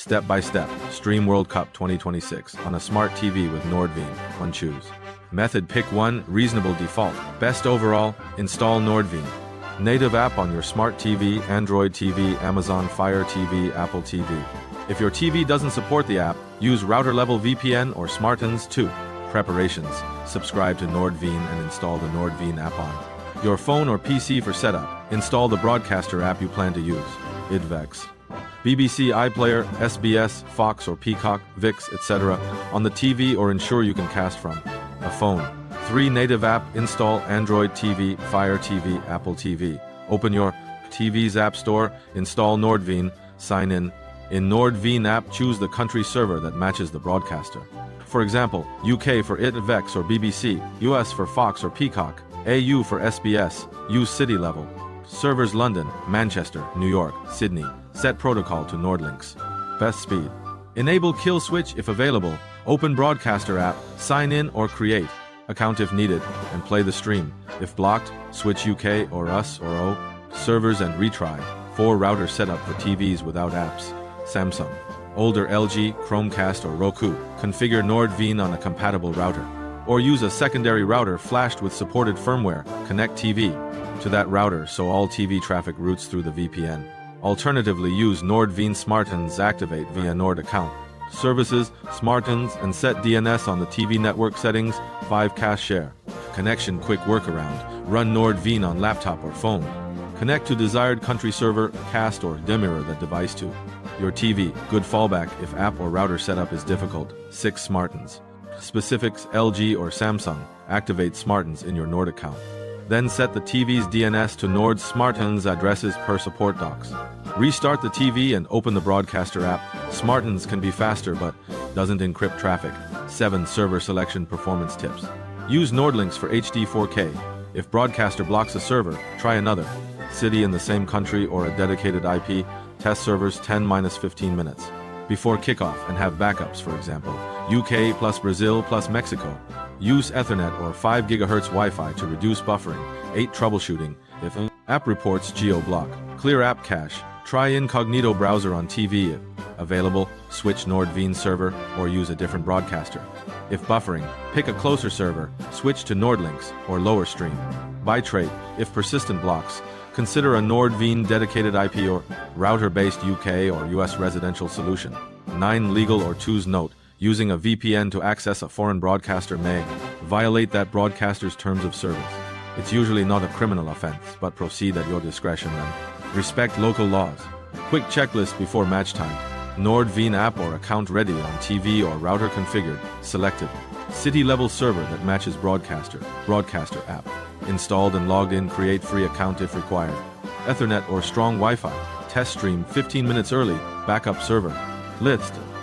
Step by step, stream World Cup 2026 on a smart TV with NordVPN. One choose. Method pick 1, reasonable default. Best overall, install NordVPN. Native app on your smart TV, Android TV, Amazon Fire TV, Apple TV. If your TV doesn't support the app, use router-level VPN or SmartNs 2. Preparations. Subscribe to NordVPN and install the NordVPN app on your phone or PC for setup. Install the broadcaster app you plan to use. IDVEX. BBC iPlayer, SBS, Fox or Peacock, VIX, etc. on the TV or ensure you can cast from a phone. 3. Native app. Install Android TV, Fire TV, Apple TV. Open your TV's app store, install NordVPN, sign in. In NordVPN app, choose the country server that matches the broadcaster. For example, UK for IDVEX or BBC, US for Fox or Peacock, AU for SBS, use city level. Servers London, Manchester, New York, Sydney. Set protocol to NordLynx. Best speed. Enable kill switch if available. Open broadcaster app, sign in or create account if needed, and play the stream. If blocked, switch UK or US or O. Servers and retry. 4. Router setup for TVs without apps. Samsung. Older LG, Chromecast or Roku. Configure NordVPN on a compatible router. Or use a secondary router flashed with supported firmware. Connect TV to that router so all TV traffic routes through the VPN. Alternatively, use NordVPN SmartNs activate via Nord account. Services, SmartNs, and set DNS on the TV network settings. 5. Cache share. Connection quick workaround. Run NordVPN on laptop or phone. Connect to desired country server, cast or demirror that device to your TV. Good fallback if app or router setup is difficult. 6. SmartNs. Specifics LG or Samsung. Activate SmartNs in your Nord account. Then set the TV's DNS to Nord's SmartNs addresses per support docs. Restart the TV and open the broadcaster app. SmartNs can be faster but doesn't encrypt traffic. 7. Server selection performance tips. Use NordLynx for HD 4K. If broadcaster blocks a server, try another city in the same country or a dedicated IP. Test servers 10-15 minutes before kickoff and have backups, for example, UK plus Brazil plus Mexico. Use Ethernet or 5 GHz Wi-Fi to reduce buffering. 8. Troubleshooting. If app reports geo-block, clear app cache. Try incognito browser on TV if available. Switch NordVPN server or use a different broadcaster. If buffering, pick a closer server. Switch to NordLynx or lower stream. Bitrate. If persistent blocks, consider a NordVPN dedicated IP or router-based UK or US residential solution. 9. Legal or choose note. Using a VPN to access a foreign broadcaster may violate that broadcaster's terms of service. It's usually not a criminal offense, but proceed at your discretion and respect local laws. Quick checklist before match time. NordVPN app or account ready on TV or router configured, selected. City-level server that matches broadcaster app. Installed and logged in, create free account if required. Ethernet or strong Wi-Fi. Test stream 15 minutes early, backup server. List.